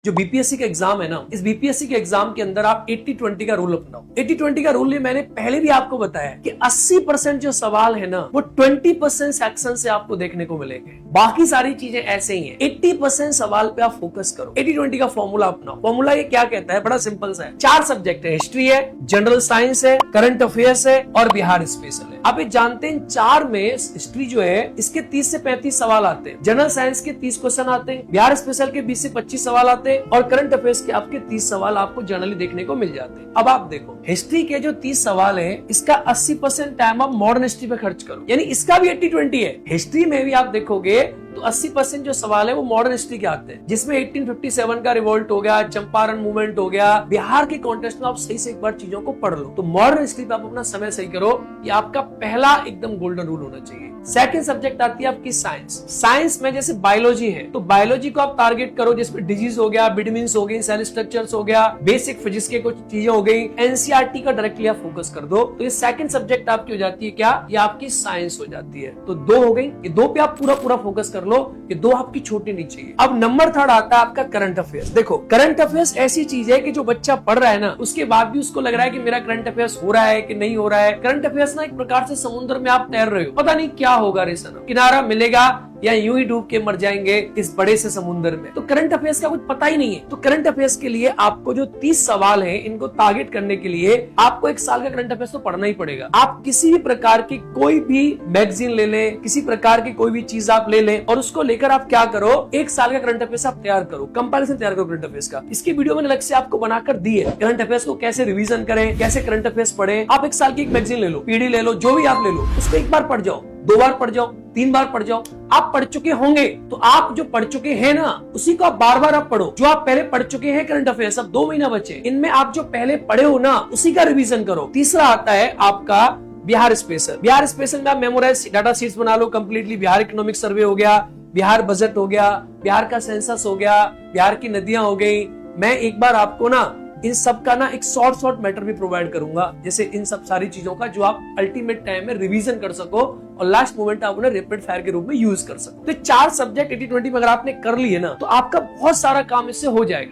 जो बीपीएससी का एग्जाम है ना, इस बीपीएससी के एग्जाम के अंदर आप 80-20 का रूल अपनाओ। 80-20 का रूल मैंने पहले भी आपको बताया कि 80% जो सवाल है ना, वो 20% सेक्शन से आपको देखने को मिलेंगे। बाकी सारी चीजें ऐसे ही हैं। 80% सवाल पे आप फोकस करो। 80-20 का फॉर्मूला अपनाओ। फॉर्मूला ये क्या कहता है? बड़ा सिंपल सा है। 4 सब्जेक्ट है, हिस्ट्री है, जनरल साइंस है, करंट अफेयर्स है और बिहार स्पेशल है। आप ये जानते हैं 4 में हिस्ट्री जो है इसके 30 से 35 सवाल आते हैं, जनरल साइंस के 30 क्वेश्चन आते हैं, बिहार स्पेशल के 20 से 25 सवाल आते हैं और करंट अफेयर्स के आपके 30 सवाल आपको जनरली देखने को मिल जाते हैं। अब आप देखो, हिस्ट्री के जो 30 सवाल हैं, इसका 80% टाइम आप मॉडर्न हिस्ट्री पे खर्च करो, यानी इसका भी 80-20 है। हिस्ट्री में भी आप देखोगे तो 80% जो सवाल है वो मॉडर्न हिस्ट्री के आते हैं, जिसमें 1857 का रिवोल्ट हो गया, चंपारण मूवमेंट हो गया, बिहार के कॉन्टेक्स्ट में आप सही से एक बार चीजों को पढ़ लो। तो मॉडर्न हिस्ट्री पे आप अपना समय सही करो, ये आपका पहला एकदम गोल्डन रूल होना चाहिए। सेकंड सब्जेक्ट आती है आपकी साइंस। साइंस में जैसे बायोलॉजी है, तो बायोलॉजी को आप टारगेट करो, जिसमें डिजीज हो गया, विटामिन्स हो गई, सेल स्ट्रक्चर्स हो गया, बेसिक फिजिक्स के कुछ चीजें हो गई, एनसीईआरटी का डायरेक्टली आप फोकस कर दो। तो ये सेकंड सब्जेक्ट आपकी हो जाती है क्या? ये आपकी साइंस हो जाती है। तो 2 हो गई, ये 2 पे आप पूरा फोकस कर लो, ये 2 आपकी छोटी नहीं चाहिए। अब नंबर 3 आता है आपका करंट अफेयर्स। देखो, करंट अफेयर्स ऐसी चीज है कि जो बच्चा पढ़ रहा है ना, उसके बाद भी उसको लग रहा है कि मेरा करंट अफेयर्स हो रहा है कि नहीं हो रहा है। करंट अफेयर्स ना एक प्रकार से समुद्र में आप तैर रहे हो, पता नहीं क्या होगा रे सनम, किनारा मिलेगा या यूं ही डूब के मर जाएंगे इस बड़े से समुद्र में। तो करंट अफेयर्स का कुछ पता ही नहीं है। तो करंट अफेयर्स के लिए आपको जो 30 सवाल हैं, इनको टारगेट करने के लिए आपको 1 साल का करंट अफेयर्स तो पढ़ना ही पड़ेगा। आप किसी भी प्रकार की कोई भी मैगजीन ले लें, किसी प्रकार की कोई भी चीज आप ले लें और उसको लेकर आप क्या करो, 1 साल का करंट अफेयर्स आप तैयार करो, कंपैरिजन तैयार करो करंट अफेयर्स का। इसकी वीडियो मैंने अलग से आपको बनाकर दी है, करंट अफेयर्स को कैसे रिवीजन करें, कैसे करंट अफेयर्स पढ़ें। आप 1 साल की एक मैगजीन ले लो, पीडी ले लो, जो भी आप ले लो, उसको 1 बार पढ़ जाओ, 2 बार पढ़ जाओ, 3 बार पढ़ जाओ। आप पढ़ चुके होंगे तो आप जो पढ़ चुके हैं ना, उसी को आप बार-बार आप पढ़ो। जो आप पहले पढ़ चुके हैं करंट अफेयर्स, अब 2 महीना बचे, इनमें आप जो पहले पढ़े हो ना, उसी का रिवीजन करो। तीसरा आता है आपका बिहार स्पेशल। बिहार स्पेशल में आप मेमोराइज डाटा शीट्स बना लो कंप्लीटली। बिहार इकोनॉमिक सर्वे हो गया, बिहार बजट हो गया, बिहार का सेंसस हो गया, बिहार की नदियां हो गई। मैं एक बार आपको ना इन सब का ना एक शॉर्ट मैटर भी प्रोवाइड करूंगा, जैसे इन सब सारी चीजों का, जो आप अल्टीमेट टाइम में रिवीजन कर सको और लास्ट मोमेंट आप उन्हें रैपिड फायर के रूप में यूज कर सको। तो 4 सब्जेक्ट 80-20 में अगर आपने कर लिए ना, तो आपका बहुत सारा काम इससे हो जाएगा।